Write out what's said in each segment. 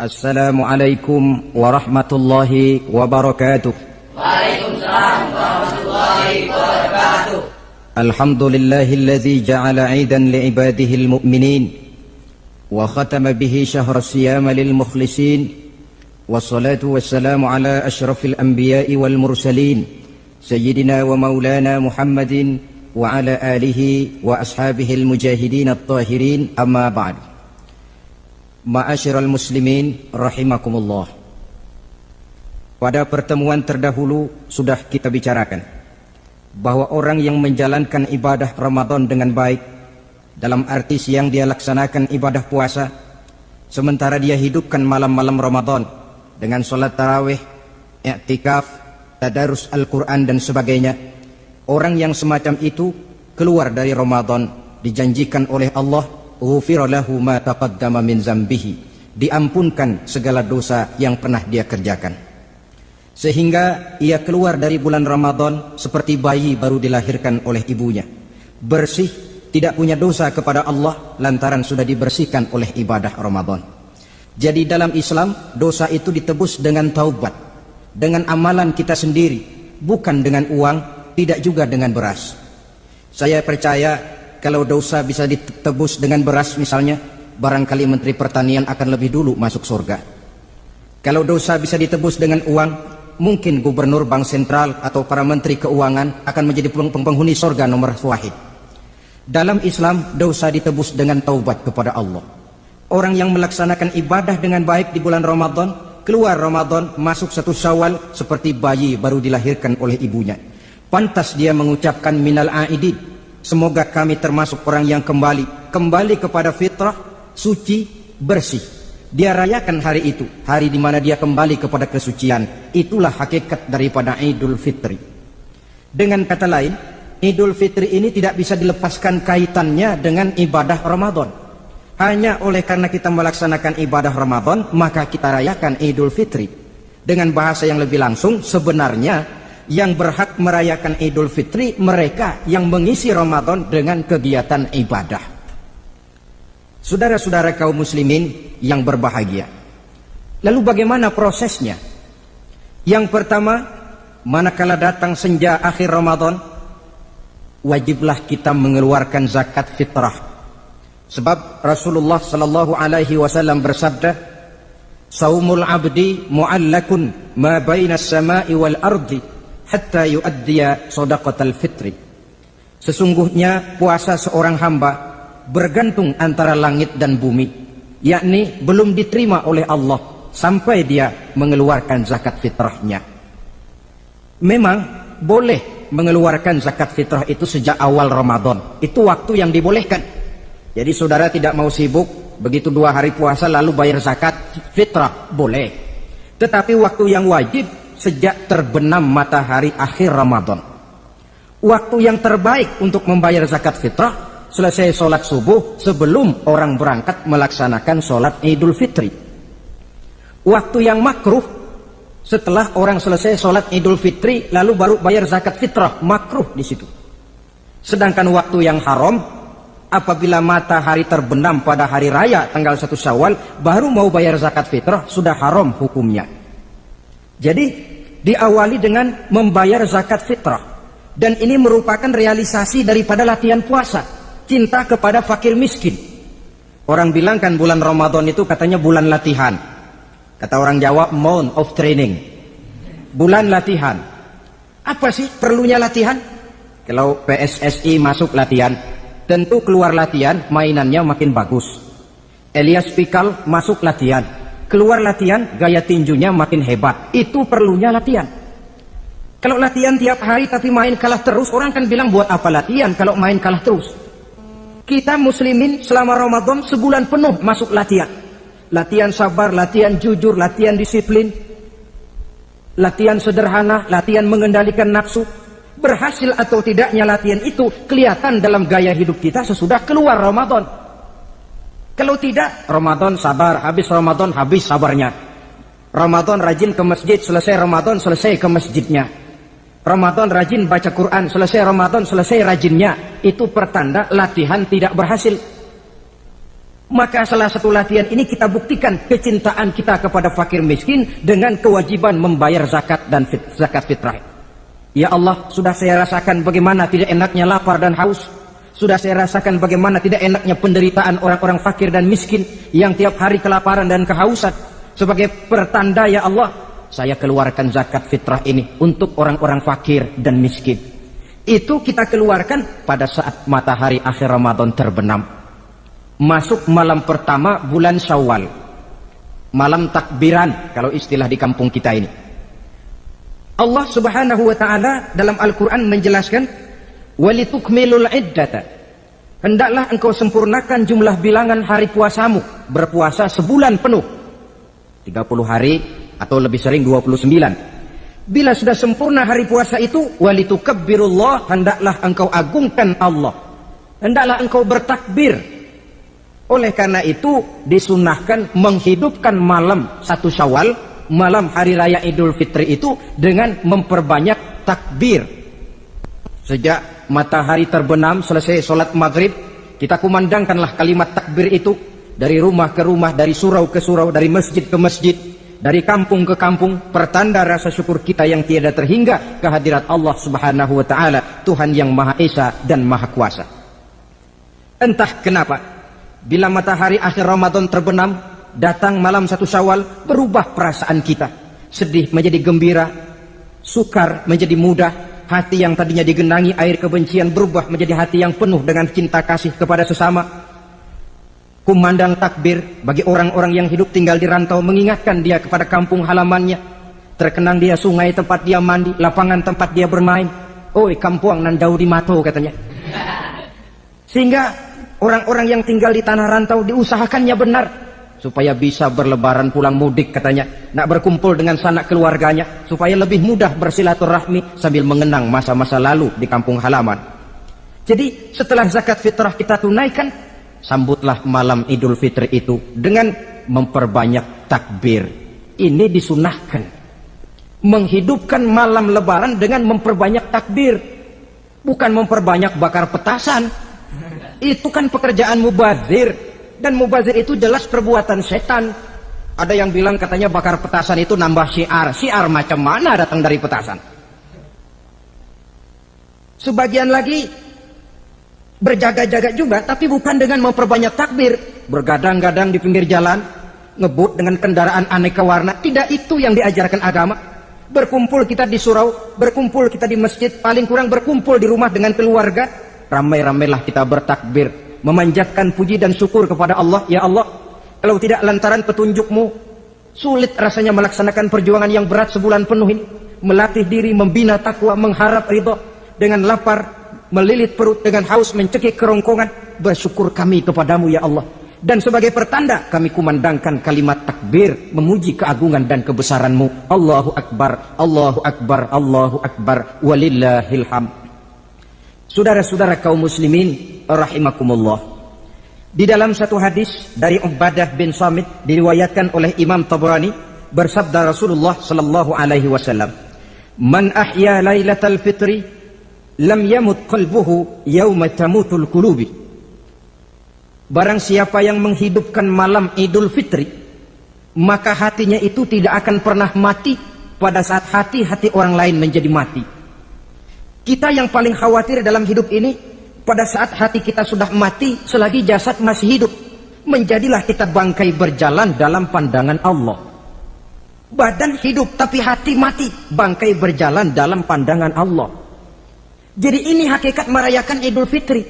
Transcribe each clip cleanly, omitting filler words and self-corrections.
Assalamualaikum warahmatullahi wabarakatuh. Waalaikumsalam warahmatullahi wabarakatuh. Alhamdulillahilladzi ja'ala 'idan li'ibadihi al-mu'minin wa khatama bihi syahra siyama lil mukhlisin. Wassalatu wassalamu ala asyrafil anbiya'i wal mursalin sayyidina wa maulana Muhammadin wa ala alihi wa ashabihi al-mujahidin at-tahirin, amma ba'd. Ma'asyiral muslimin rahimakumullah. Pada pertemuan terdahulu sudah kita bicarakan bahwa orang yang menjalankan ibadah Ramadan dengan baik, dalam arti siang dia laksanakan ibadah puasa, sementara dia hidupkan malam-malam Ramadan dengan sholat tarawih, i'tikaf, tadarus Al-Quran dan sebagainya. Orang yang semacam itu keluar dari Ramadan dijanjikan oleh Allah, ghufira lahu ma taqaddama min zambihi, diampunkan segala dosa yang pernah dia kerjakan. Sehingga ia keluar dari bulan Ramadan seperti bayi baru dilahirkan oleh ibunya, bersih, tidak punya dosa kepada Allah lantaran sudah dibersihkan oleh ibadah Ramadan. Jadi dalam Islam dosa itu ditebus dengan taubat, dengan amalan kita sendiri, bukan dengan uang, tidak juga dengan beras. Saya percaya kalau dosa bisa ditebus dengan beras misalnya, barangkali Menteri Pertanian akan lebih dulu masuk surga. Kalau dosa bisa ditebus dengan uang, mungkin Gubernur Bank Sentral atau para Menteri Keuangan akan menjadi penghuni surga nomor wahid. Dalam Islam, dosa ditebus dengan taubat kepada Allah. Orang yang melaksanakan ibadah dengan baik di bulan Ramadan, keluar Ramadan, masuk satu Syawal seperti bayi baru dilahirkan oleh ibunya. Pantas dia mengucapkan minal aidin, semoga kami termasuk orang yang kembali kepada fitrah, suci, bersih. Dia rayakan hari itu, hari di mana dia kembali kepada kesucian. Itulah hakikat daripada Idul Fitri. Dengan kata lain, Idul Fitri ini tidak bisa dilepaskan kaitannya dengan ibadah Ramadan. Hanya oleh karena kita melaksanakan ibadah Ramadan, maka kita rayakan Idul Fitri. Dengan bahasa yang lebih langsung, sebenarnya yang berhak merayakan Idul Fitri mereka yang mengisi Ramadan dengan kegiatan ibadah. Saudara-saudara kaum muslimin yang berbahagia, lalu bagaimana prosesnya? Yang pertama, manakala datang senja akhir Ramadan, wajiblah kita mengeluarkan zakat fitrah. Sebab Rasulullah sallallahu alaihi wasallam bersabda, "Saumul 'abdi mu'allakun ma baina as-sama'i wal ardi hatta yu'addiya shadaqatal fitri." Sesungguhnya puasa seorang hamba bergantung antara langit dan bumi, yakni belum diterima oleh Allah sampai dia mengeluarkan zakat fitrahnya. Memang boleh mengeluarkan zakat fitrah itu sejak awal Ramadan, itu waktu yang dibolehkan. Jadi saudara tidak mau sibuk begitu 2 hari puasa lalu bayar zakat fitrah, boleh. Tetapi waktu yang wajib sejak terbenam matahari akhir Ramadan. Waktu yang terbaik untuk membayar zakat fitrah selesai sholat subuh sebelum orang berangkat melaksanakan sholat Idul Fitri. Waktu yang makruh setelah orang selesai sholat Idul Fitri lalu baru bayar zakat fitrah, makruh di situ. Sedangkan waktu yang haram apabila matahari terbenam pada hari raya tanggal 1 Syawal baru mau bayar zakat fitrah, sudah haram hukumnya. Jadi diawali dengan membayar zakat fitrah, dan ini merupakan realisasi daripada latihan puasa, cinta kepada fakir miskin. Orang bilang kan bulan Ramadan itu katanya bulan latihan, kata orang Jawa month of training, bulan latihan. Apa sih perlunya latihan? Kalau PSSI masuk latihan, tentu keluar latihan mainannya makin bagus. Elias Pikal masuk latihan, keluar latihan gaya tinjunya makin hebat. Itu perlunya latihan. Kalau latihan tiap hari tapi main kalah terus, orang kan bilang buat apa latihan kalau main kalah terus. Kita muslimin selama Ramadan sebulan penuh masuk latihan. Latihan sabar, latihan jujur, latihan disiplin, latihan sederhana, latihan mengendalikan nafsu. Berhasil atau tidaknya latihan itu kelihatan dalam gaya hidup kita sesudah keluar Ramadan. Kalau tidak, Ramadan sabar, habis Ramadan habis sabarnya. Ramadan rajin ke masjid, selesai Ramadan selesai ke masjidnya. Ramadan rajin baca Quran, selesai Ramadan selesai rajinnya. Itu pertanda latihan tidak berhasil. Maka salah satu latihan ini kita buktikan kecintaan kita kepada fakir miskin dengan kewajiban membayar zakat dan zakat fitrah. Ya Allah, sudah saya rasakan bagaimana tidak enaknya lapar dan haus. Sudah saya rasakan bagaimana tidak enaknya penderitaan orang-orang fakir dan miskin yang tiap hari kelaparan dan kehausan. Sebagai pertanda, ya Allah, saya keluarkan zakat fitrah ini untuk orang-orang fakir dan miskin. Itu kita keluarkan pada saat matahari akhir Ramadan terbenam. Masuk malam pertama bulan Syawal, malam takbiran kalau istilah di kampung kita ini. Allah Subhanahu wa taala dalam Al-Qur'an menjelaskan, walitukmilul iddata, hendaklah engkau sempurnakan jumlah bilangan hari puasamu, berpuasa sebulan penuh, 30 hari atau lebih sering 29. Bila sudah sempurna hari puasa itu, walitukabbirullah, hendaklah engkau agungkan Allah, hendaklah engkau bertakbir. Oleh karena itu disunahkan menghidupkan malam 1 Syawal, malam hari raya Idul Fitri itu dengan memperbanyak takbir. Sejak matahari terbenam selesai sholat maghrib, kita kumandangkanlah kalimat takbir itu dari rumah ke rumah, dari surau ke surau, dari masjid ke masjid, dari kampung ke kampung, pertanda rasa syukur kita yang tiada terhingga kehadirat Allah Subhanahu wa taala, Tuhan yang Maha Esa dan Maha Kuasa. Entah kenapa bila matahari akhir Ramadan terbenam, datang malam 1 Syawal, berubah perasaan kita. Sedih menjadi gembira, sukar menjadi mudah, hati yang tadinya digenangi air kebencian berubah menjadi hati yang penuh dengan cinta kasih kepada sesama. Kumandang takbir bagi orang-orang yang hidup tinggal di rantau, mengingatkan dia kepada kampung halamannya. Terkenang dia sungai tempat dia mandi, lapangan tempat dia bermain. Oi kampuang nan jauh di mato, katanya. Sehingga orang-orang yang tinggal di tanah rantau diusahakannya benar supaya bisa berlebaran pulang mudik, katanya, nak berkumpul dengan sanak keluarganya supaya lebih mudah bersilaturahmi sambil mengenang masa-masa lalu di kampung halaman. Jadi setelah zakat fitrah kita tunaikan, sambutlah malam Idul Fitri itu dengan memperbanyak takbir. Ini disunahkan, menghidupkan malam lebaran dengan memperbanyak takbir, bukan memperbanyak bakar petasan. Itu kan pekerjaan mubazir, dan mubazir itu jelas perbuatan setan. Ada yang bilang katanya bakar petasan itu nambah syiar. Syiar macam mana datang dari petasan? Sebagian lagi berjaga-jaga juga, tapi bukan dengan memperbanyak takbir, bergadang-gadang di pinggir jalan, ngebut dengan kendaraan aneka warna. Tidak itu yang diajarkan agama. Berkumpul kita di surau, berkumpul kita di masjid, paling kurang berkumpul di rumah dengan keluarga. Ramai-ramailah kita bertakbir, memanjatkan puji dan syukur kepada Allah. Ya Allah, kalau tidak lantaran petunjukmu, sulit rasanya melaksanakan perjuangan yang berat sebulan penuh ini. Melatih diri, membina takwa, mengharap ridho. Dengan lapar, melilit perut, dengan haus, mencekik kerongkongan. Bersyukur kami kepadamu ya Allah. Dan sebagai pertanda, kami kumandangkan kalimat takbir, memuji keagungan dan kebesaranmu. Allahu Akbar, Allahu Akbar, Allahu Akbar, walillahil hamd. Saudara-saudara kaum muslimin rahimakumullah, di dalam satu hadis dari Ubadah bin Samit diriwayatkan oleh Imam Tabrani, bersabda Rasulullah sallallahu alaihi wasallam, "Man ahya lailatal fitri lam yamut qalbuhu yauma tamutul qulubi." Barang siapa yang menghidupkan malam Idul Fitri, maka hatinya itu tidak akan pernah mati pada saat hati-hati orang lain menjadi mati. Kita yang paling khawatir dalam hidup ini, pada saat hati kita sudah mati, selagi jasad masih hidup, menjadilah kita bangkai berjalan dalam pandangan Allah. Badan hidup tapi hati mati, bangkai berjalan dalam pandangan Allah. Jadi ini hakikat merayakan Idul Fitri.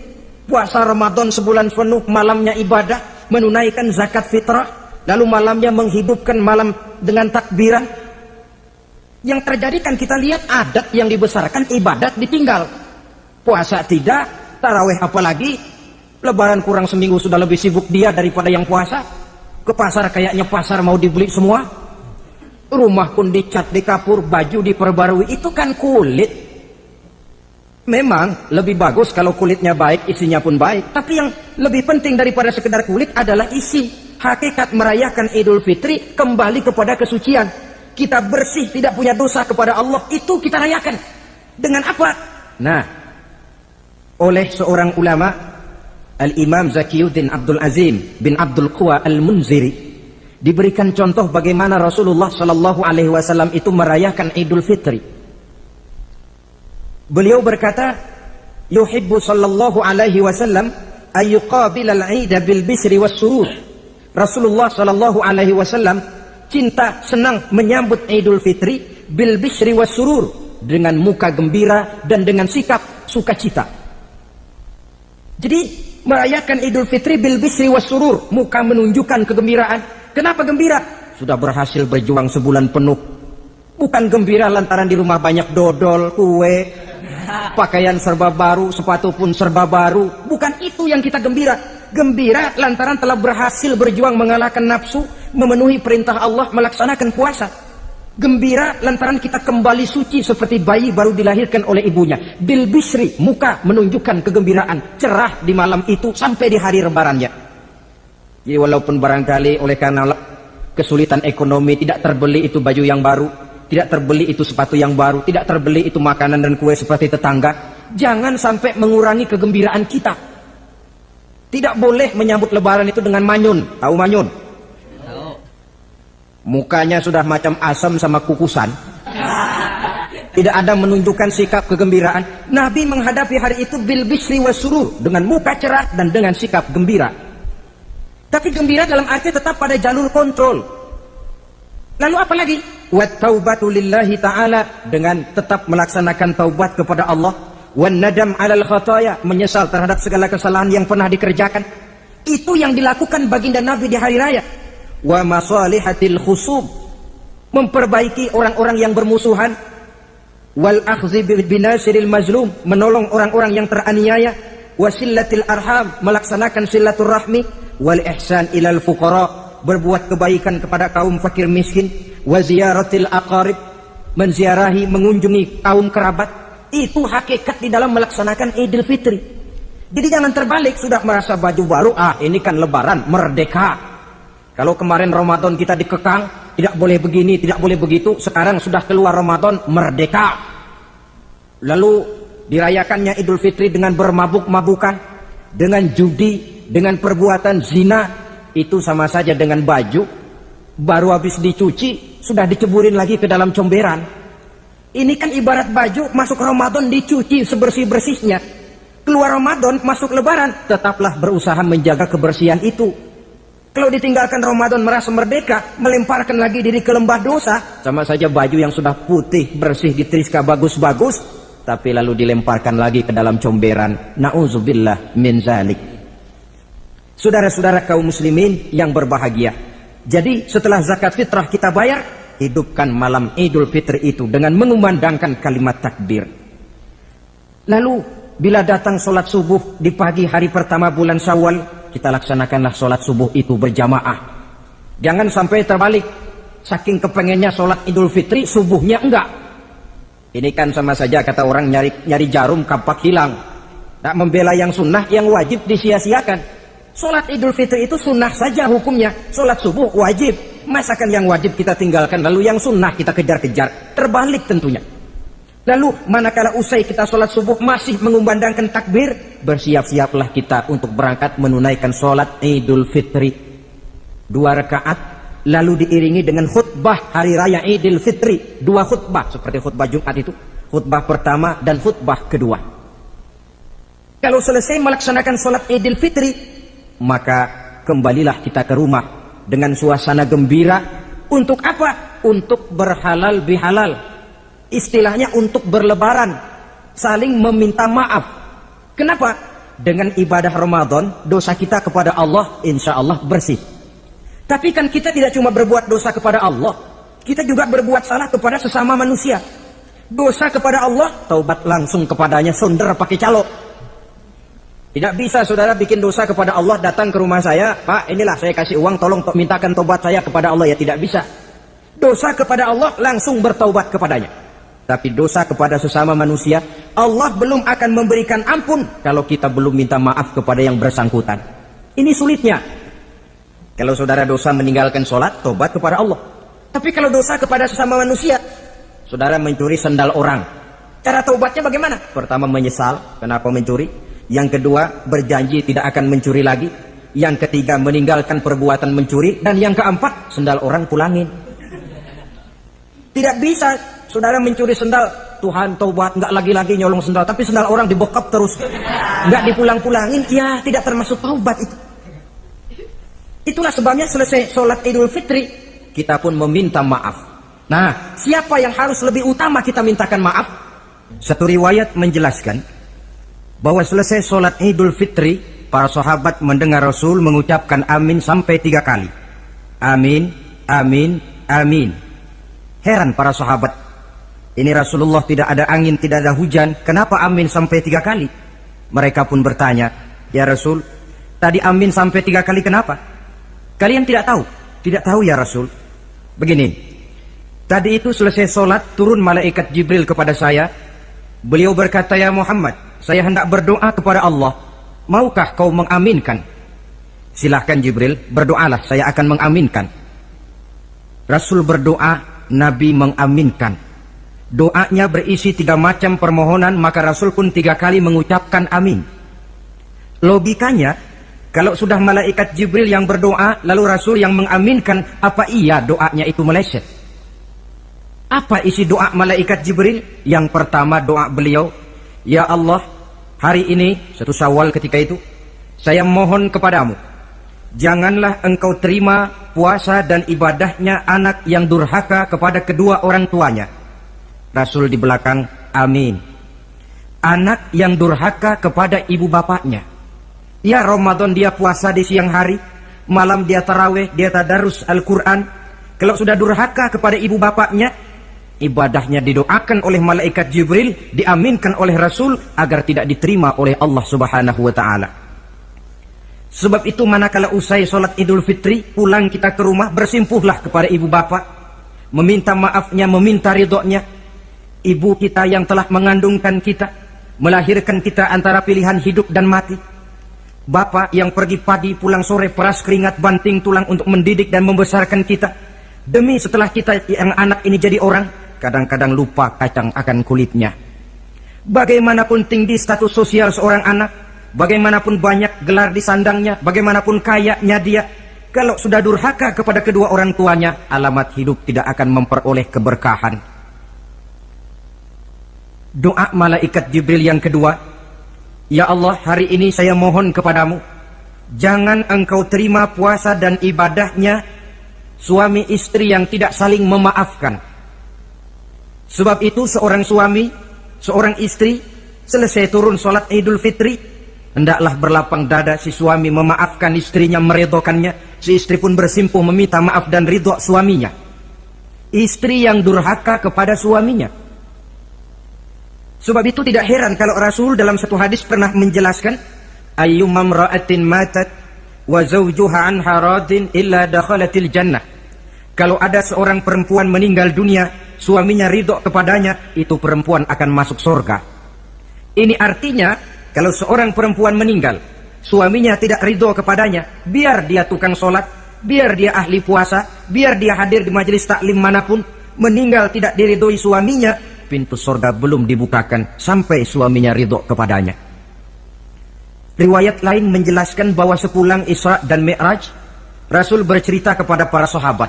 Puasa Ramadan sebulan penuh, malamnya ibadah, menunaikan zakat fitrah, lalu malamnya menghidupkan malam dengan takbiran. Yang terjadi kan kita lihat adat yang dibesarkan, ibadat ditinggal. Puasa tidak, tarawih apalagi, lebaran kurang seminggu sudah lebih sibuk dia daripada yang puasa. Ke pasar kayaknya pasar mau dibeli semua. Rumah pun dicat, dikapur, baju diperbarui. Itu kan kulit. Memang lebih bagus kalau kulitnya baik, isinya pun baik. Tapi yang lebih penting daripada sekedar kulit adalah isi. Hakikat merayakan Idul Fitri kembali kepada kesucian. Kita bersih, tidak punya dosa kepada Allah, itu kita rayakan. Dengan apa? Nah, oleh seorang ulama, Al-Imam Zakiyuddin Abdul Azim bin Abdul Qawa Al-Munziri diberikan contoh bagaimana Rasulullah Shallallahu Alaihi Wasallam itu merayakan Idul Fitri. Beliau berkata, yuhibbu Shallallahu Alaihi Wasallam ayyuqabil al-Ida bil bisri was surur. Rasulullah Shallallahu Alaihi Wasallam cinta senang menyambut Idul Fitri bil bisri was surur, dengan muka gembira dan dengan sikap sukacita. Jadi merayakan Idul Fitri bil bisri was surur, muka menunjukkan kegembiraan. Kenapa gembira? Sudah berhasil berjuang sebulan penuh. Bukan gembira lantaran di rumah banyak dodol, kue, pakaian serba baru, sepatu pun serba baru. Bukan itu yang kita gembira. Gembira lantaran telah berhasil berjuang mengalahkan nafsu, memenuhi perintah Allah, melaksanakan puasa. Gembira lantaran kita kembali suci seperti bayi baru dilahirkan oleh ibunya. Bil bisri, muka menunjukkan kegembiraan, cerah di malam itu sampai di hari lebarannya. Jadi walaupun barangkali oleh karena kesulitan ekonomi tidak terbeli itu baju yang baru, tidak terbeli itu sepatu yang baru, tidak terbeli itu makanan dan kue seperti tetangga, jangan sampai mengurangi kegembiraan kita. Tidak boleh menyambut lebaran itu dengan manyun. Tahu manyun? Mukanya sudah macam asam sama kukusan. Tidak ada menunjukkan sikap kegembiraan. Nabi menghadapi hari itu bil bisri wasurur, dengan muka cerah dan dengan sikap gembira. Tapi gembira dalam arti tetap pada jalur kontrol. Lalu apa lagi? Wat taubatu lillahi ta'ala, dengan tetap melaksanakan taubat kepada Allah. Wan nadam 'alal khataya, menyesal terhadap segala kesalahan yang pernah dikerjakan. Itu yang dilakukan baginda Nabi di hari raya. Wa masalihatil khusum, memperbaiki orang-orang yang bermusuhan. Wal akhzi binasiril mazlum, menolong orang-orang yang teraniaya. Wasillatil arham, melaksanakan silaturahmi. Wal ihsan ilal fuqara, berbuat kebaikan kepada kaum fakir miskin. Wa ziyaratil aqarib, menziarahi, mengunjungi kaum kerabat. Itu hakikat di dalam melaksanakan Idul Fitri. Jadi jangan terbalik, sudah merasa baju baru, ini kan lebaran, merdeka. Kalau kemarin Ramadan kita dikekang, tidak boleh begini, tidak boleh begitu, sekarang sudah keluar Ramadan, merdeka. Lalu dirayakannya Idul Fitri dengan bermabuk-mabukan, dengan judi, dengan perbuatan zina. Itu sama saja dengan baju baru habis dicuci, sudah diceburin lagi ke dalam comberan. Ini kan ibarat baju masuk Ramadan dicuci sebersih-bersihnya, keluar Ramadan masuk lebaran, tetaplah berusaha menjaga kebersihan itu. Kalau ditinggalkan Ramadan merasa merdeka, melemparkan lagi diri ke lembah dosa, sama saja baju yang sudah putih, bersih, ditriska bagus-bagus, tapi lalu dilemparkan lagi ke dalam comberan. Na'udzubillah min zalik. Saudara-saudara kaum muslimin yang berbahagia, jadi setelah zakat fitrah kita bayar, hidupkan malam Idul Fitri itu dengan mengumandangkan kalimat takbir. Lalu bila datang sholat subuh di pagi hari pertama bulan Syawal, kita laksanakanlah sholat subuh itu berjamaah. Jangan sampai terbalik, saking kepengennya sholat Idul Fitri, subuhnya enggak. Ini kan sama saja kata orang nyari jarum kampak hilang. Tak membela yang sunnah, yang wajib disia-siakan. Sholat Idul Fitri itu sunnah saja hukumnya, sholat subuh wajib. Masakan yang wajib kita tinggalkan, lalu yang sunnah kita kejar-kejar? Terbalik tentunya. Lalu manakala usai kita sholat subuh masih mengumandangkan takbir, bersiap-siaplah kita untuk berangkat menunaikan sholat Idul Fitri 2 rakaat, lalu diiringi dengan khutbah hari raya Idul Fitri, 2 khutbah seperti khutbah Jumat itu, khutbah pertama dan khutbah kedua. Kalau selesai melaksanakan sholat Idul Fitri, maka kembalilah kita ke rumah dengan suasana gembira. Untuk apa? Untuk berhalal bihalal. Istilahnya untuk berlebaran, saling meminta maaf. Kenapa? Dengan ibadah Ramadan, dosa kita kepada Allah insya Allah bersih. Tapi kan kita tidak cuma berbuat dosa kepada Allah, kita juga berbuat salah kepada sesama manusia. Dosa kepada Allah, taubat langsung kepadanya, sonder pakai calo. Tidak bisa saudara bikin dosa kepada Allah, datang ke rumah saya, Pak inilah saya kasih uang, tolong mintakan taubat saya kepada Allah. Ya tidak bisa. Dosa kepada Allah langsung bertaubat kepadanya. Tapi dosa kepada sesama manusia, Allah belum akan memberikan ampun kalau kita belum minta maaf kepada yang bersangkutan. Ini sulitnya. Kalau saudara dosa meninggalkan sholat, tobat kepada Allah. Tapi kalau dosa kepada sesama manusia, saudara mencuri sendal orang, cara taubatnya bagaimana? Pertama menyesal, kenapa mencuri? Yang kedua, berjanji tidak akan mencuri lagi. Yang ketiga, meninggalkan perbuatan mencuri. Dan yang keempat, sendal orang pulangin. Tidak bisa saudara mencuri sendal, Tuhan taubat, nggak lagi-lagi nyolong sendal, tapi sendal orang dibokap terus, nggak dipulang-pulangin, ya tidak termasuk taubat itu. Itulah sebabnya selesai sholat Idul Fitri, kita pun meminta maaf. Nah, siapa yang harus lebih utama kita mintakan maaf? Satu riwayat menjelaskan bahwa selesai sholat Idul Fitri, para sahabat mendengar Rasul mengucapkan amin sampai 3 kali. Amin, amin, amin. Heran para sahabat. Ini Rasulullah tidak ada angin, tidak ada hujan. Kenapa amin sampai 3 kali? Mereka pun bertanya, ya Rasul, tadi amin sampai 3 kali kenapa? Kalian tidak tahu? Tidak tahu ya Rasul. Begini. Tadi itu selesai sholat, turun malaikat Jibril kepada saya. Beliau berkata, ya Muhammad, saya hendak berdoa kepada Allah. Maukah kau mengaminkan? Silahkan Jibril, berdoalah, saya akan mengaminkan. Rasul berdoa, Nabi mengaminkan. Doanya berisi 3 macam permohonan, maka Rasul pun 3 kali mengucapkan amin. Logikanya, kalau sudah malaikat Jibril yang berdoa, lalu Rasul yang mengaminkan, apa iya doanya itu meleset? Apa isi doa malaikat Jibril? Yang pertama doa beliau, ya Allah, hari ini, 1 Syawal ketika itu, saya mohon kepadamu, janganlah engkau terima puasa dan ibadahnya anak yang durhaka kepada kedua orang tuanya. Rasul di belakang, amin. Anak yang durhaka kepada ibu bapaknya. Ya Ramadan dia puasa di siang hari, malam dia taraweh, dia tadarus Al-Quran. Kalau sudah durhaka kepada ibu bapaknya, ibadahnya didoakan oleh malaikat Jibril, diaminkan oleh Rasul agar tidak diterima oleh Allah Subhanahu wa ta'ala. Sebab itu manakala usai sholat Idul Fitri, pulang kita ke rumah, bersimpuhlah kepada ibu bapak, meminta maafnya, meminta ridhonya. Ibu kita yang telah mengandungkan kita, melahirkan kita antara pilihan hidup dan mati. Bapak yang pergi pagi pulang sore peras keringat banting tulang untuk mendidik dan membesarkan kita. Demi setelah kita yang anak ini jadi orang, kadang-kadang lupa kacang akan kulitnya. Bagaimanapun tinggi status sosial seorang anak, bagaimanapun banyak gelar di sandangnya, bagaimanapun kayanya dia, kalau sudah durhaka kepada kedua orang tuanya, alamat hidup tidak akan memperoleh keberkahan. Doa malaikat Jibril yang kedua, ya Allah, hari ini saya mohon kepadamu, jangan engkau terima puasa dan ibadahnya suami istri yang tidak saling memaafkan. Sebab itu seorang suami, seorang istri, selesai turun sholat Idul Fitri, hendaklah berlapang dada si suami memaafkan istrinya, meridhokannya. Si istri pun bersimpuh meminta maaf dan ridho suaminya. Istri yang durhaka kepada suaminya. Sebab itu tidak heran kalau Rasul dalam satu hadis pernah menjelaskan, ayyumma imra'atin matat wa zawjuha anha radin illa dakhalatil jannah. Kalau ada seorang perempuan meninggal dunia, suaminya ridho kepadanya, itu perempuan akan masuk surga. Ini artinya, kalau seorang perempuan meninggal, suaminya tidak ridho kepadanya, biar dia tukang sholat, biar dia ahli puasa, biar dia hadir di majelis taklim manapun, meninggal tidak diridhoi suaminya, pintu surga belum dibukakan sampai suaminya ridho kepadanya. Riwayat lain menjelaskan bahwa sepulang Isra dan Mi'raj, Rasul bercerita kepada para sahabat,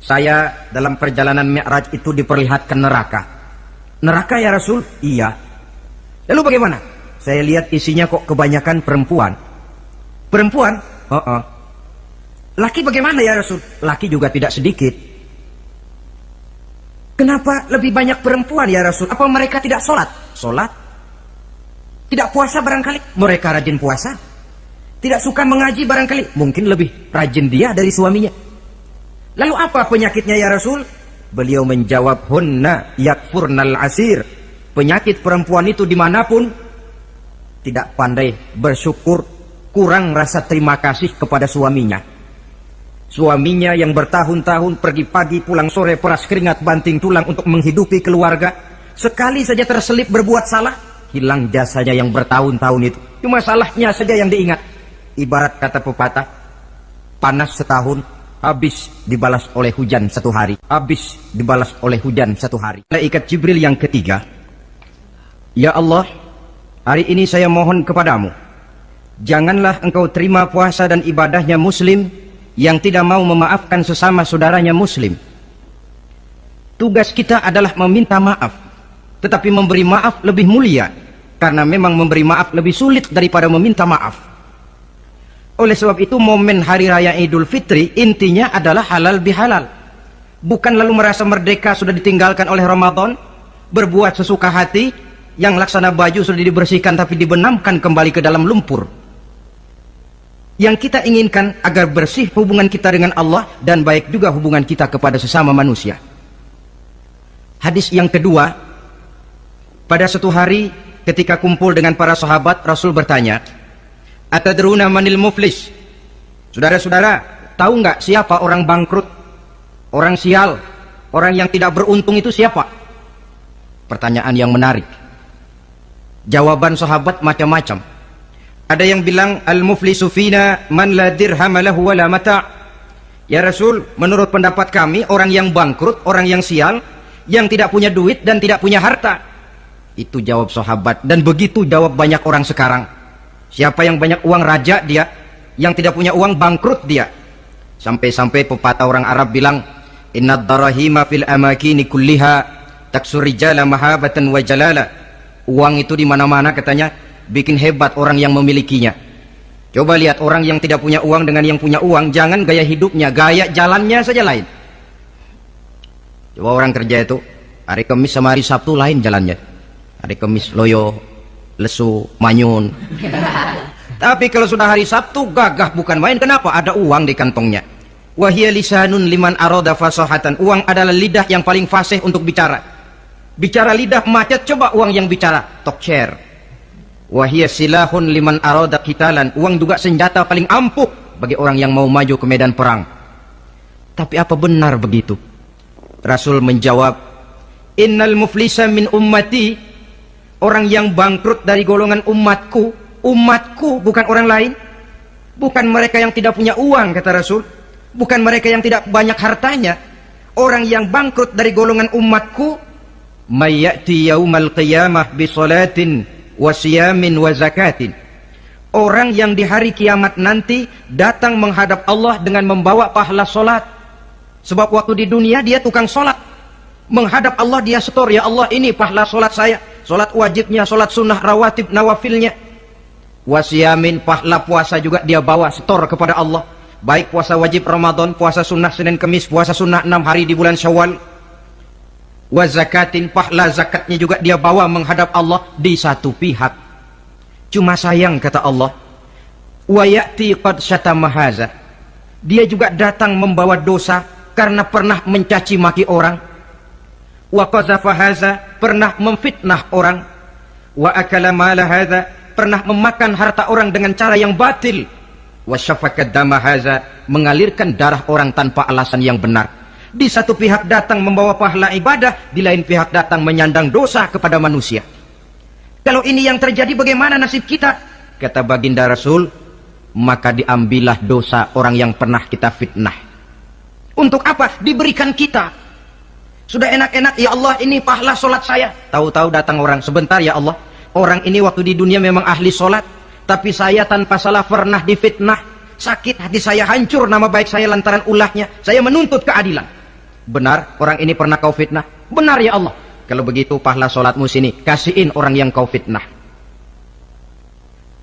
saya dalam perjalanan Mi'raj itu diperlihatkan neraka. Neraka ya Rasul? Iya. Lalu bagaimana? Saya lihat isinya kok kebanyakan perempuan. Perempuan? Laki bagaimana ya Rasul? Laki juga tidak sedikit. Kenapa lebih banyak perempuan ya Rasul? Apa mereka tidak sholat? Sholat. Tidak puasa barangkali? Mereka rajin puasa. Tidak suka mengaji barangkali? Mungkin lebih rajin dia dari suaminya. Lalu apa penyakitnya ya Rasul? Beliau menjawab, hunna yakfurnal asir. Penyakit perempuan itu dimanapun, tidak pandai bersyukur, kurang rasa terima kasih kepada suaminya. Suaminya yang bertahun-tahun pergi pagi pulang sore peras keringat banting tulang untuk menghidupi keluarga, sekali saja terselip berbuat salah, hilang jasanya yang bertahun-tahun itu. Cuma salahnya saja yang diingat. Ibarat kata pepatah, panas setahun, habis dibalas oleh hujan 1 hari. Habis dibalas oleh hujan 1 hari. Malaikat Jibril yang ketiga, ya Allah, hari ini saya mohon kepadamu, janganlah engkau terima puasa dan ibadahnya muslim yang tidak mau memaafkan sesama saudaranya muslim. Tugas kita adalah meminta maaf, tetapi memberi maaf lebih mulia, karena memang memberi maaf lebih sulit daripada meminta maaf. Oleh sebab itu momen hari raya Idul Fitri intinya adalah halal bihalal. Bukan lalu merasa merdeka sudah ditinggalkan oleh Ramadan, berbuat sesuka hati, yang laksana baju sudah dibersihkan tapi dibenamkan kembali ke dalam lumpur. Yang kita inginkan agar bersih hubungan kita dengan Allah dan baik juga hubungan kita kepada sesama manusia. Hadis yang kedua, pada suatu hari ketika kumpul dengan para sahabat, Rasul bertanya, "Atadruna manil muflis?" Saudara-saudara, tahu nggak siapa orang bangkrut? Orang sial, orang yang tidak beruntung itu siapa? Pertanyaan yang menarik. Jawaban sahabat macam-macam. Ada yang bilang, al-muflisu fina man la dirham lahu wala mata'. Ya Rasul, menurut pendapat kami, orang yang bangkrut, orang yang sial, yang tidak punya duit dan tidak punya harta. Itu jawab sahabat, dan begitu jawab banyak orang sekarang. Siapa yang banyak uang, raja dia. Yang tidak punya uang, bangkrut dia. Sampai-sampai pepatah orang Arab bilang, innad darahima fil amakini kulliha taksur rijala mahabatan wa jalala. Uang itu di mana-mana katanya bikin hebat orang yang memilikinya. Coba lihat orang yang tidak punya uang dengan yang punya uang, jangan gaya hidupnya, gaya jalannya saja lain. Coba orang kerja itu hari Kamis sama hari Sabtu lain jalannya. Hari Kamis loyo, lesu, manyun. Tapi kalau sudah hari Sabtu gagah bukan main. Kenapa? Ada uang di kantongnya. Wahia lisanun liman aroda fasahatan. Uang adalah lidah yang paling fasih untuk bicara. Bicara lidah macet, coba uang yang bicara talk share. Wahia silahun liman aroda qitalan. Uang juga senjata paling ampuh bagi orang yang mau maju ke medan perang. Tapi apa benar begitu? Rasul menjawab, innal muflisa min ummati. Orang yang bangkrut dari golongan umatku. Umatku, bukan orang lain. Bukan mereka yang tidak punya uang, kata Rasul. Bukan mereka yang tidak banyak hartanya. Orang yang bangkrut dari golongan umatku, mayyati yaumal qiyamah bi salatin wa siyamin wa zakatin. Orang yang di hari kiamat nanti datang menghadap Allah dengan membawa pahala solat. Sebab waktu di dunia dia tukang solat. Menghadap Allah dia setor, ya Allah ini pahala solat saya. Solat wajibnya, solat sunnah, rawatib, nawafilnya. Wasiyamin, pahala puasa juga dia bawa setor kepada Allah. Baik puasa wajib Ramadan, puasa sunnah Senin Kamis, puasa sunnah 6 hari di bulan Syawal. Wa zakatin, pahala zakatnya juga dia bawa menghadap Allah di satu pihak. Cuma sayang kata Allah, wa ya'ti qad syatama haza. Dia juga datang membawa dosa karena pernah mencaci maki orang. Wa qazafa haza, pernah memfitnah orang. Wa akala mala haza, pernah memakan harta orang dengan cara yang batil. Wa syafaqad dama haza, mengalirkan darah orang tanpa alasan yang benar. Di satu pihak datang membawa pahala ibadah, di lain pihak datang menyandang dosa kepada manusia. Kalau ini yang terjadi, bagaimana nasib kita? Kata baginda Rasul, maka diambillah dosa orang yang pernah kita fitnah. Untuk apa? Diberikan kita. Sudah enak-enak, ya Allah ini pahala solat saya. Tahu-tahu datang orang, sebentar ya Allah, orang ini waktu di dunia memang ahli solat, tapi saya tanpa salah pernah difitnah. Sakit hati saya, hancur nama baik saya lantaran ulahnya. Saya menuntut keadilan. Benar, orang ini pernah kau fitnah? Benar ya Allah. Kalau begitu pahala solatmu sini, kasihin orang yang kau fitnah.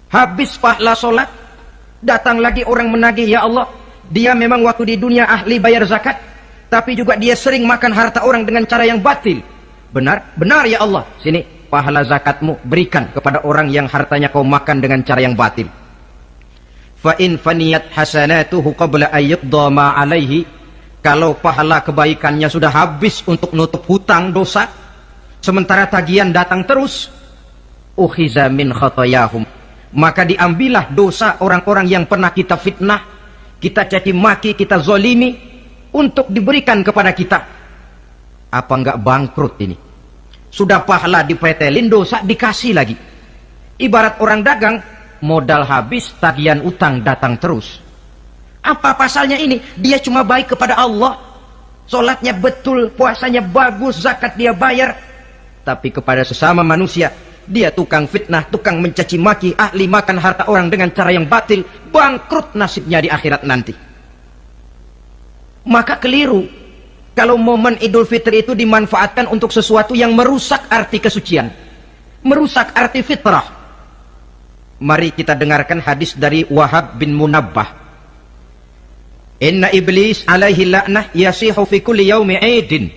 Habis pahala solat, datang lagi orang menagih, ya Allah, dia memang waktu di dunia ahli bayar zakat, tapi juga dia sering makan harta orang dengan cara yang batil. Benar? Benar ya Allah. Sini, pahala zakatmu berikan kepada orang yang hartanya kau makan dengan cara yang batil. Fa in faniyat hasanatuhu qabla ayyadha ma alaihi. Kalau pahala kebaikannya sudah habis untuk nutup hutang dosa, sementara tagihan datang terus, ukhiza min khatayahum, maka diambillah dosa orang-orang yang pernah kita fitnah, kita caci maki, kita zolimi, untuk diberikan kepada kita. Apa enggak bangkrut ini? Sudah pahala dipretelin, dosa dikasih lagi. Ibarat orang dagang, modal habis, tagihan utang datang terus. Apa pasalnya ini? Dia cuma baik kepada Allah, solatnya betul, puasanya bagus, zakat dia bayar, tapi kepada sesama manusia Dia tukang fitnah, tukang mencaci maki, ahli makan harta orang dengan cara yang batil, bangkrut nasibnya di akhirat nanti. Maka keliru kalau momen Idul Fitri itu dimanfaatkan untuk sesuatu yang merusak arti kesucian, merusak arti fitrah. Mari kita dengarkan hadis dari Wahab bin Munabbah. Inna iblis alaihi la'nah yasihu fi kulli yaumi idin.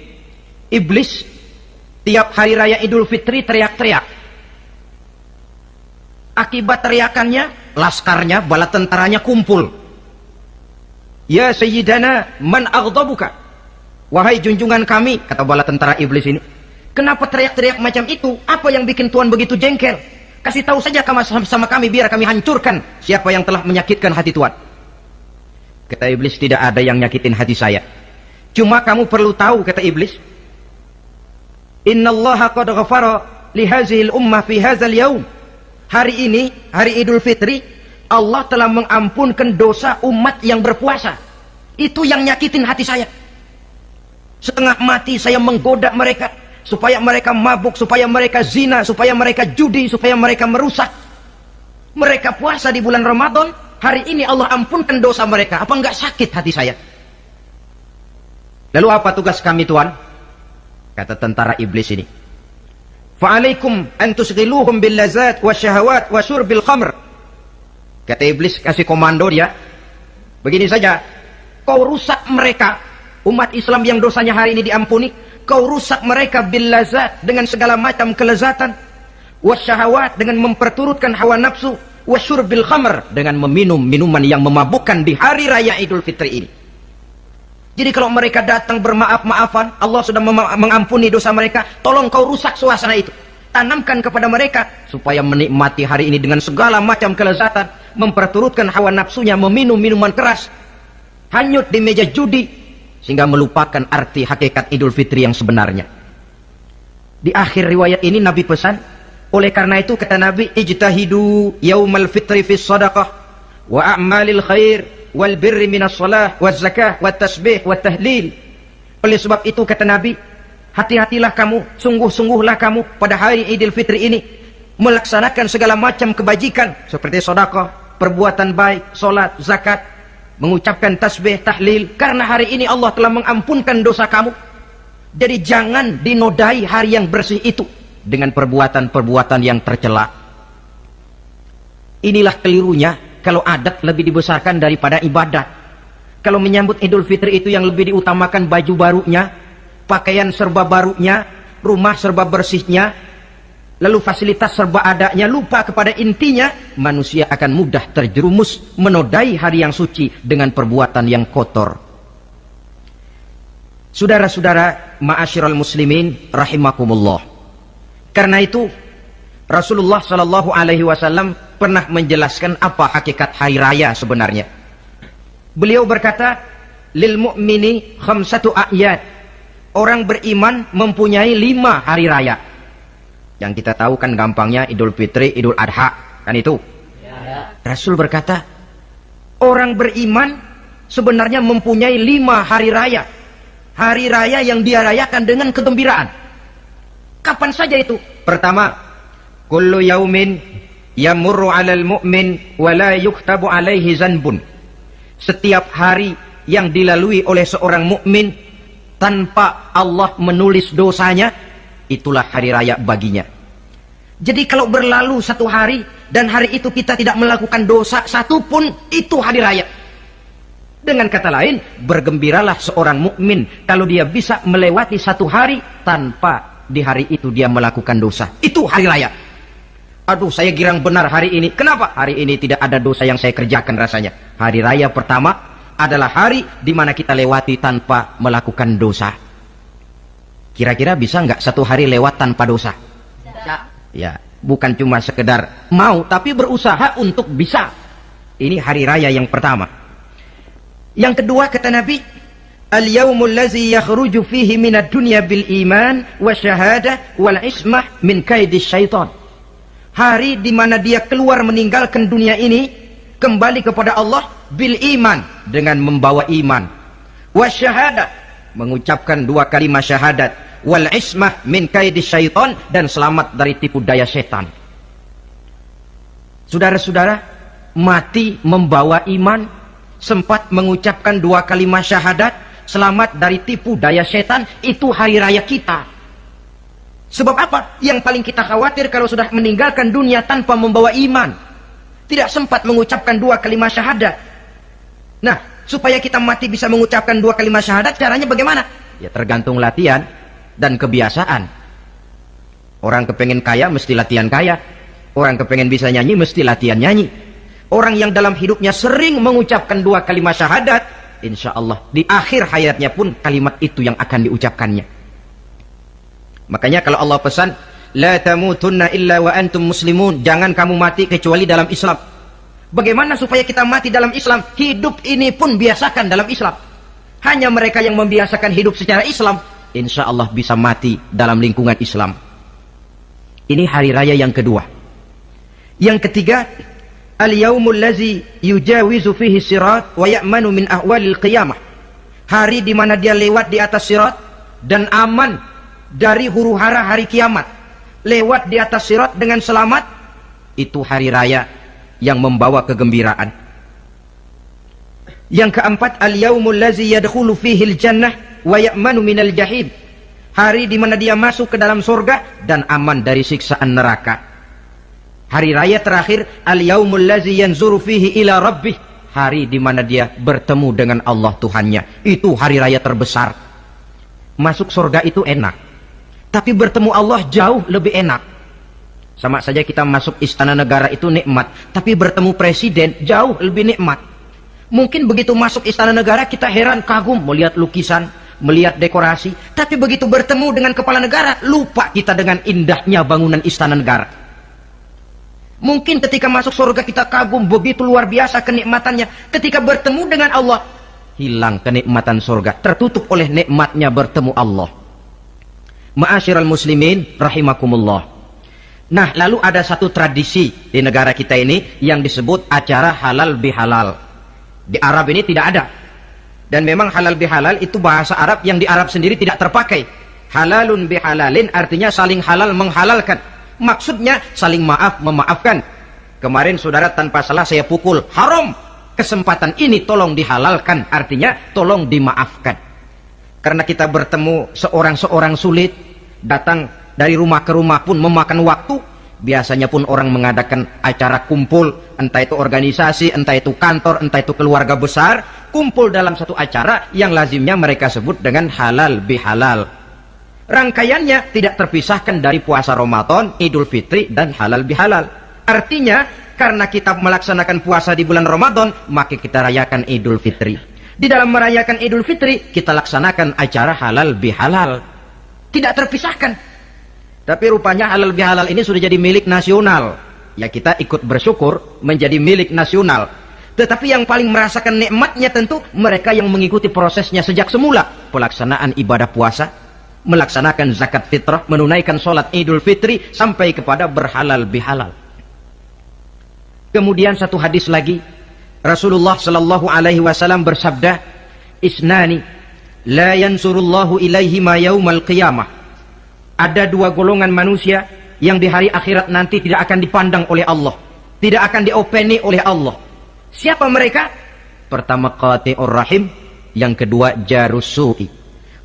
Iblis tiap hari raya Idul Fitri teriak-teriak. Akibat teriakannya, laskarnya, bala tentaranya kumpul. Ya Sayyidana, man aghdabuka? Wahai junjungan kami, kata bala tentara iblis ini, kenapa teriak-teriak macam itu? Apa yang bikin Tuhan begitu jengkel? Kasih tahu saja sama kami biar kami hancurkan siapa yang telah menyakitkan hati Tuhan. Kata iblis, tidak ada yang nyakitin hati saya. Cuma kamu perlu tahu, kata iblis, innallaha qad ghafara li hadhihi al-ummah fi hadzal yaum. Hari ini, hari Idul Fitri, Allah telah mengampunkan dosa umat yang berpuasa. Itu yang nyakitin hati saya. Setengah mati saya menggoda mereka supaya mereka mabuk, supaya mereka zina, supaya mereka judi, supaya mereka merusak. Mereka puasa di bulan Ramadan, hari ini Allah ampunkan dosa mereka. Apa enggak sakit hati saya? Lalu apa tugas kami Tuhan? Kata tentara iblis ini, fa'alaikum an tusghiluhum bil lazat wasyahawat wa syurbil khamr. Kata iblis, kasih komando dia, begini saja, kau rusak mereka, umat Islam yang dosanya hari ini diampuni, kau rusak mereka bil lazat, dengan segala macam kelezatan, wasyahawat, dengan memperturutkan hawa nafsu, wa syurbil khamr, dengan meminum minuman yang memabukkan di hari raya Idul Fitri ini. Jadi kalau mereka datang bermaaf-maafan, Allah sudah mengampuni dosa mereka, tolong kau rusak suasana itu. Tanamkan kepada mereka supaya menikmati hari ini dengan segala macam kelezatan, memperturutkan hawa nafsunya, meminum minuman keras, hanyut di meja judi, sehingga melupakan arti hakikat Idul Fitri yang sebenarnya. Di akhir riwayat ini Nabi pesan, oleh karena itu kata Nabi, ijtahidu yaumal fitri fis sadaqah wa a'malil khair wal birri minas salah waz zakah wat tasbih wat tahlil. Oleh sebab itu kata Nabi, hati-hatilah kamu, sungguh-sungguhlah kamu pada hari Idul Fitri ini melaksanakan segala macam kebajikan seperti sedekah, perbuatan baik, salat, zakat, mengucapkan tasbih, tahlil, karena hari ini Allah telah mengampunkan dosa kamu. Jadi jangan dinodai hari yang bersih itu dengan perbuatan-perbuatan yang tercela. Inilah kelirunya kalau adat lebih dibesarkan daripada ibadat. Kalau menyambut Idul Fitri itu yang lebih diutamakan baju barunya, pakaian serba barunya, rumah serba bersihnya, lalu fasilitas serba adanya, lupa kepada intinya, manusia akan mudah terjerumus menodai hari yang suci dengan perbuatan yang kotor. Saudara-saudara, ma'asyiral muslimin rahimakumullah. Karena itu Rasulullah Shallallahu Alaihi Wasallam pernah menjelaskan apa hakikat hari raya sebenarnya. Beliau berkata, lil mu'mini khamsatu a'yad. Orang beriman mempunyai 5 hari raya. Yang kita tahu kan gampangnya Idul Fitri, Idul Adha, kan itu. Ya. Rasul berkata, orang beriman sebenarnya mempunyai 5 hari raya. Hari raya yang dia rayakan dengan kegembiraan. Kapan saja itu? Pertama, kullu yaumin yamurru 'alal mu'min wa la yuktabu 'alaihi zanbun. Setiap hari yang dilalui oleh seorang mukmin tanpa Allah menulis dosanya, itulah hari raya baginya. Jadi kalau berlalu satu hari dan hari itu kita tidak melakukan dosa satupun, itu hari raya. Dengan kata lain, bergembiralah seorang mukmin kalau dia bisa melewati satu hari tanpa di hari itu dia melakukan dosa. Itu hari raya. Aduh, saya girang benar hari ini. Kenapa? Hari ini tidak ada dosa yang saya kerjakan rasanya. Hari raya pertama adalah hari di mana kita lewati tanpa melakukan dosa. Kira-kira bisa nggak satu hari lewat tanpa dosa? Bisa. Ya, bukan cuma sekedar mau, tapi berusaha untuk bisa. Ini hari raya yang pertama. Yang kedua kata Nabi, al-yaumul ladzi yakhruju fihi minad dunya bil iman wa syahadah wal ismah min kaidis syaitan. Hari di mana dia keluar meninggalkan dunia ini, kembali kepada Allah bil iman, dengan membawa iman, wa syahadah, mengucapkan 2 kalimat syahadat, wal ismah min kaidi syaitan, dan selamat dari tipu daya setan. Saudara-saudara, mati membawa iman, sempat mengucapkan 2 kalimat syahadat, selamat dari tipu daya setan, itu hari raya kita. Sebab apa? Yang paling kita khawatir kalau sudah meninggalkan dunia tanpa membawa iman, tidak sempat mengucapkan 2 kalimat syahadat. Nah, supaya kita mati bisa mengucapkan 2 kalimat syahadat, caranya bagaimana? Ya tergantung latihan dan kebiasaan. Orang kepengen kaya mesti latihan kaya. Orang kepengen bisa nyanyi mesti latihan nyanyi. Orang yang dalam hidupnya sering mengucapkan 2 kalimat syahadat, insya Allah di akhir hayatnya pun kalimat itu yang akan diucapkannya. Makanya kalau Allah pesan, la tamutunna illa wa antum muslimun, jangan kamu mati kecuali dalam Islam. Bagaimana supaya kita mati dalam Islam? Hidup ini pun biasakan dalam Islam. Hanya mereka yang membiasakan hidup secara Islam, insya Allah bisa mati dalam lingkungan Islam. Ini hari raya yang kedua. Yang ketiga, al-yaumul lazi yujawizu fihi sirat wa ya'manu min ahwalil qiyamah. Hari di mana dia lewat di atas sirat dan aman dari huru-hara hari kiamat. Lewat di atas sirat dengan selamat, itu hari raya yang membawa kegembiraan. Yang keempat, al-yaumul lazi yadkhulu fihi al-jannah wa ya'manu minal jahim. Hari di mana dia masuk ke dalam surga dan aman dari siksaan neraka. Hari raya terakhir, al-yaumul lazi yanzuru fihi ila rabbih. Hari di mana dia bertemu dengan Allah Tuhannya. Itu hari raya terbesar. Masuk surga itu enak, tapi bertemu Allah jauh lebih enak. Sama saja kita masuk istana negara itu nikmat, tapi bertemu presiden jauh lebih nikmat. Mungkin begitu masuk istana negara kita heran, kagum melihat lukisan, melihat dekorasi, tapi begitu bertemu dengan kepala negara, lupa kita dengan indahnya bangunan istana negara. Mungkin ketika masuk surga kita kagum, begitu luar biasa kenikmatannya. Ketika bertemu dengan Allah, hilang kenikmatan surga, tertutup oleh nikmatnya bertemu Allah. Ma'asyiral muslimin rahimakumullah. Nah, lalu ada satu tradisi di negara kita ini yang disebut acara halal bihalal. Di Arab ini tidak ada. Dan memang halal bihalal itu bahasa Arab yang di Arab sendiri tidak terpakai. Halalun bihalalin artinya saling halal menghalalkan. Maksudnya saling maaf memaafkan. Kemarin saudara tanpa salah saya pukul, haram. Kesempatan ini tolong dihalalkan, artinya tolong dimaafkan. Karena kita bertemu seorang-seorang sulit, datang dari rumah ke rumah pun memakan waktu. Biasanya pun orang mengadakan acara kumpul, entah itu organisasi, entah itu kantor, entah itu keluarga besar, kumpul dalam satu acara yang lazimnya mereka sebut dengan halal bihalal. Rangkaiannya tidak terpisahkan dari puasa Ramadan, Idul Fitri, dan halal bihalal. Artinya, karena kita melaksanakan puasa di bulan Ramadan, maka kita rayakan Idul Fitri. Di dalam merayakan Idul Fitri, kita laksanakan acara halal bihalal. Tidak terpisahkan. Tapi rupanya halal bihalal ini sudah jadi milik nasional. Ya kita ikut bersyukur menjadi milik nasional. Tetapi yang paling merasakan nikmatnya tentu mereka yang mengikuti prosesnya sejak semula. Pelaksanaan ibadah puasa, melaksanakan zakat fitrah, menunaikan sholat Idul Fitri, sampai kepada berhalal bihalal. Kemudian satu hadis lagi, Rasulullah Shallallahu Alaihi Wasallam bersabda, isnani la yansurullahu ilaihima yaumal qiyamah. Ada 2 golongan manusia yang di hari akhirat nanti tidak akan dipandang oleh Allah, tidak akan diopeni oleh Allah. Siapa mereka? Pertama qati'ur rahim, yang kedua jarus su'i,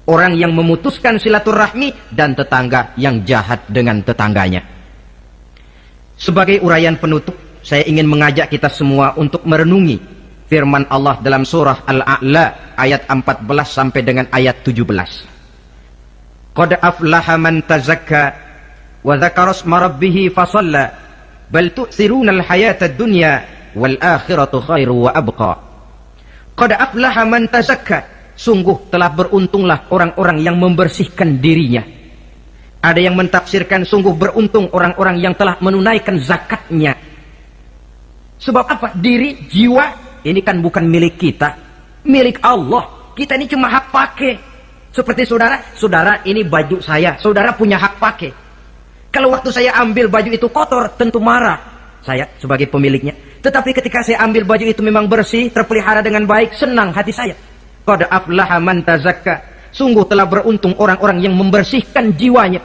orang yang memutuskan silaturahmi, dan tetangga yang jahat dengan tetangganya. Sebagai uraian penutup, saya ingin mengajak kita semua untuk merenungi firman Allah dalam surah Al-A'la ayat 14 sampai dengan ayat 17. Qad aflaha man tazakka wa dzakara isma rabbih fasalla bal tu'thiruna al-hayata ad-dunya wal akhiratu khairu wa abqa. Qad aflaha man tazakka, sungguh telah beruntunglah orang-orang yang membersihkan dirinya. Ada yang mentafsirkan sungguh beruntung orang-orang yang telah menunaikan zakatnya. Sebab apa? Diri, jiwa ini kan bukan milik kita, milik Allah. Kita ini cuma hak pakai. Seperti saudara ini baju saya, saudara punya hak pakai. Kalau waktu saya ambil baju itu kotor, tentu marah saya sebagai pemiliknya. Tetapi ketika saya ambil baju itu memang bersih, terpelihara dengan baik, senang hati saya. Qad aflaha man tazakka, Sungguh telah beruntung orang-orang yang membersihkan jiwanya.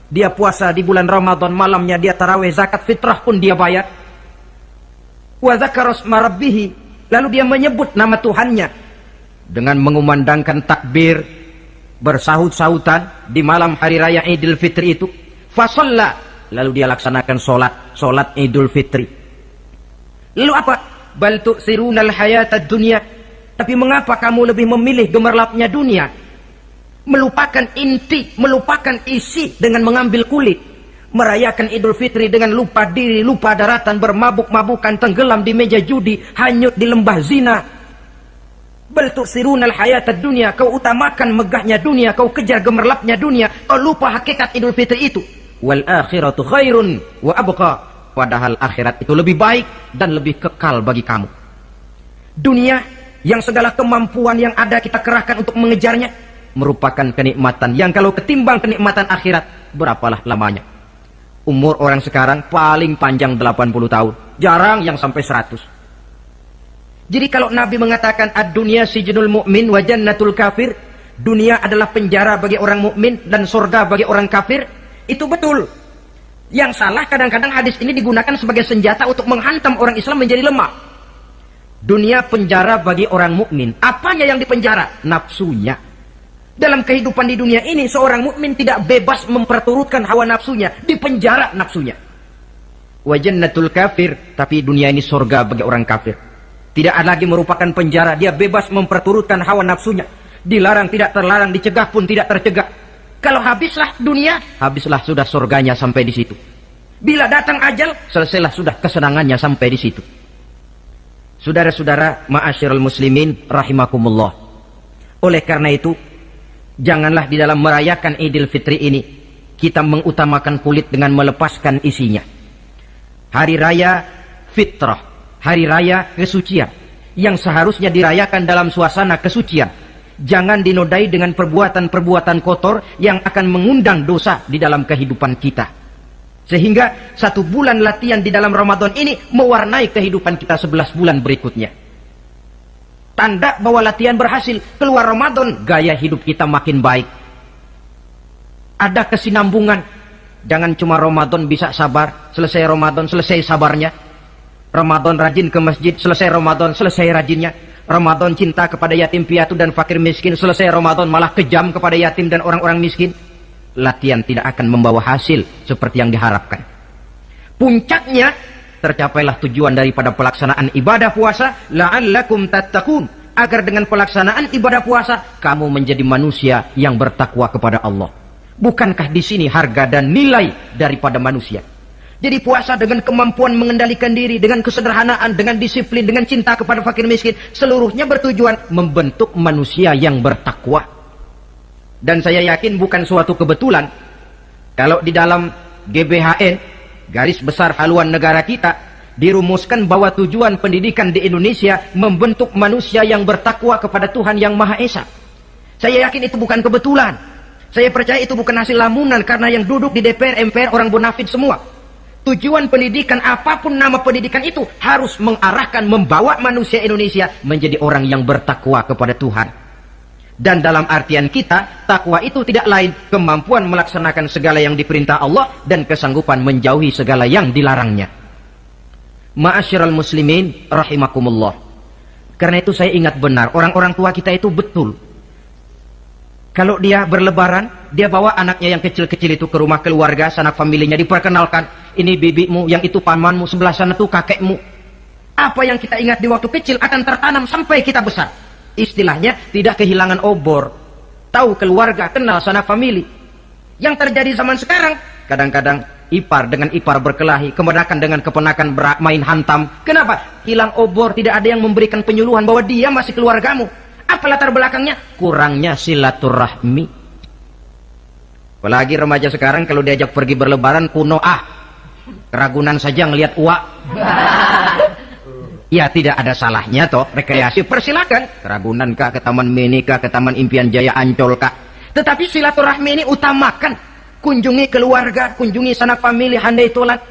Dia puasa di bulan Ramadan, malamnya dia tarawih, zakat fitrah pun dia bayar. Wa dzakara isma rabbih, lalu dia menyebut nama Tuhannya dengan mengumandangkan takbir, bersahut-sahutan di malam hari raya Idul Fitri itu. Fasalla, lalu dia laksanakan salat Idul Fitri. Lalu apa? Bal tu'sirunal hayatad dunya. Tapi mengapa kamu lebih memilih gemerlapnya dunia? Melupakan inti, melupakan isi dengan mengambil kulit. Merayakan Idul Fitri dengan lupa diri, lupa daratan, bermabuk-mabukan, tenggelam di meja judi, hanyut di lembah zina. Bal tu'sirunal hayatad dunya. Kau utamakan megahnya dunia, kau kejar gemerlapnya dunia, kau lupa hakikat Idul Fitri itu. Wal akhiratu khairun wa abqa. Padahal akhirat itu lebih baik dan lebih kekal bagi kamu. Dunia yang segala kemampuan yang ada kita kerahkan untuk mengejarnya merupakan kenikmatan yang kalau ketimbang kenikmatan akhirat, berapalah lamanya. Umur orang sekarang paling panjang 80 tahun, jarang yang sampai 100. Jadi kalau Nabi mengatakan ad-dunya sijnul mu'min wa jannatul kafir, dunia adalah penjara bagi orang mukmin dan surga bagi orang kafir, itu betul. Yang salah kadang-kadang hadis ini digunakan sebagai senjata untuk menghantam orang Islam menjadi lemah. Dunia penjara bagi orang mukmin. Apanya yang dipenjara? Nafsunya. Dalam kehidupan di dunia ini, seorang mukmin tidak bebas memperturutkan hawa nafsunya, dipenjara nafsunya. Wa jannatul kafir, tapi dunia ini surga bagi orang kafir. Tidak ada lagi merupakan penjara, dia bebas memperturutkan hawa nafsunya. Dilarang tidak terlarang, dicegah pun tidak tercegah. Kalau habislah dunia, habislah sudah surganya sampai di situ. Bila datang ajal, selesailah sudah kesenangannya sampai di situ. Saudara-saudara, ma'asyiral muslimin rahimakumullah. Oleh karena itu, janganlah di dalam merayakan Idul Fitri ini kita mengutamakan kulit dengan melepaskan isinya. Hari raya fitrah, hari raya kesucian yang seharusnya dirayakan dalam suasana kesucian. Jangan dinodai dengan perbuatan-perbuatan kotor yang akan mengundang dosa di dalam kehidupan kita. Sehingga 1 bulan latihan di dalam Ramadan ini mewarnai kehidupan kita 11 bulan berikutnya. Tanda bahwa latihan berhasil, keluar Ramadan, gaya hidup kita makin baik. Ada kesinambungan. Jangan cuma Ramadan bisa sabar, selesai Ramadan, selesai sabarnya. Ramadan rajin ke masjid, selesai Ramadan, selesai rajinnya. Ramadan cinta kepada yatim piatu dan fakir miskin, selesai Ramadan malah kejam kepada yatim dan orang-orang miskin. Latihan tidak akan membawa hasil seperti yang diharapkan. Puncaknya, tercapailah tujuan daripada pelaksanaan ibadah puasa, la'allakum tattaqun, agar dengan pelaksanaan ibadah puasa kamu menjadi manusia yang bertakwa kepada Allah. Bukankah di sini harga dan nilai daripada manusia? Jadi puasa dengan kemampuan mengendalikan diri, dengan kesederhanaan, dengan disiplin, dengan cinta kepada fakir miskin, seluruhnya bertujuan membentuk manusia yang bertakwa. Dan saya yakin bukan suatu kebetulan kalau di dalam GBHN, garis besar haluan negara kita, dirumuskan bahwa tujuan pendidikan di Indonesia membentuk manusia yang bertakwa kepada Tuhan Yang Maha Esa. Saya yakin itu bukan kebetulan. Saya percaya itu bukan hasil lamunan, karena yang duduk di DPR, MPR orang bonafid semua. Tujuan pendidikan, apapun nama pendidikan itu, harus mengarahkan, membawa manusia Indonesia menjadi orang yang bertakwa kepada Tuhan. Dan dalam artian kita, takwa itu tidak lain kemampuan melaksanakan segala yang diperintah Allah dan kesanggupan menjauhi segala yang dilarangnya. Ma'asyiral muslimin rahimakumullah. Karena itu saya ingat benar, orang-orang tua kita itu betul. Kalau dia berlebaran, dia bawa anaknya yang kecil-kecil itu ke rumah keluarga, sanak familinya, diperkenalkan. Ini bibimu, yang itu pamanmu, sebelah sana tuh kakekmu. Apa yang kita ingat di waktu kecil akan tertanam sampai kita besar. Istilahnya tidak kehilangan obor. Tahu keluarga, kenal sanak famili. Yang terjadi zaman sekarang, kadang-kadang ipar dengan ipar berkelahi, keponakan dengan keponakan main hantam. Kenapa? Hilang obor, tidak ada yang memberikan penyuluhan bahwa dia masih keluargamu. Apa latar belakangnya? Kurangnya silaturahmi. Apalagi remaja sekarang kalau diajak pergi berlebaran kuno, keragunan saja ngelihat uak. Ya tidak ada salahnya toh, rekreasi persilakan. Keragunan kah, ke Taman Mini kah, ke Taman Impian Jaya Ancol kah. Tetapi silaturahmi ini utamakan. Kunjungi keluarga, kunjungi sanak famili, handai tolat.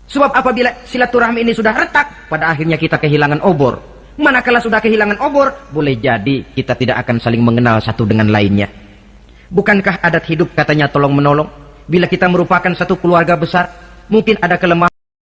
Sebab apabila silaturahmi ini sudah retak, pada akhirnya kita kehilangan obor. Manakala sudah kehilangan obor, boleh jadi kita tidak akan saling mengenal satu dengan lainnya. Bukankah adat hidup katanya tolong menolong? Bila kita merupakan satu keluarga besar, mungkin ada kelemahan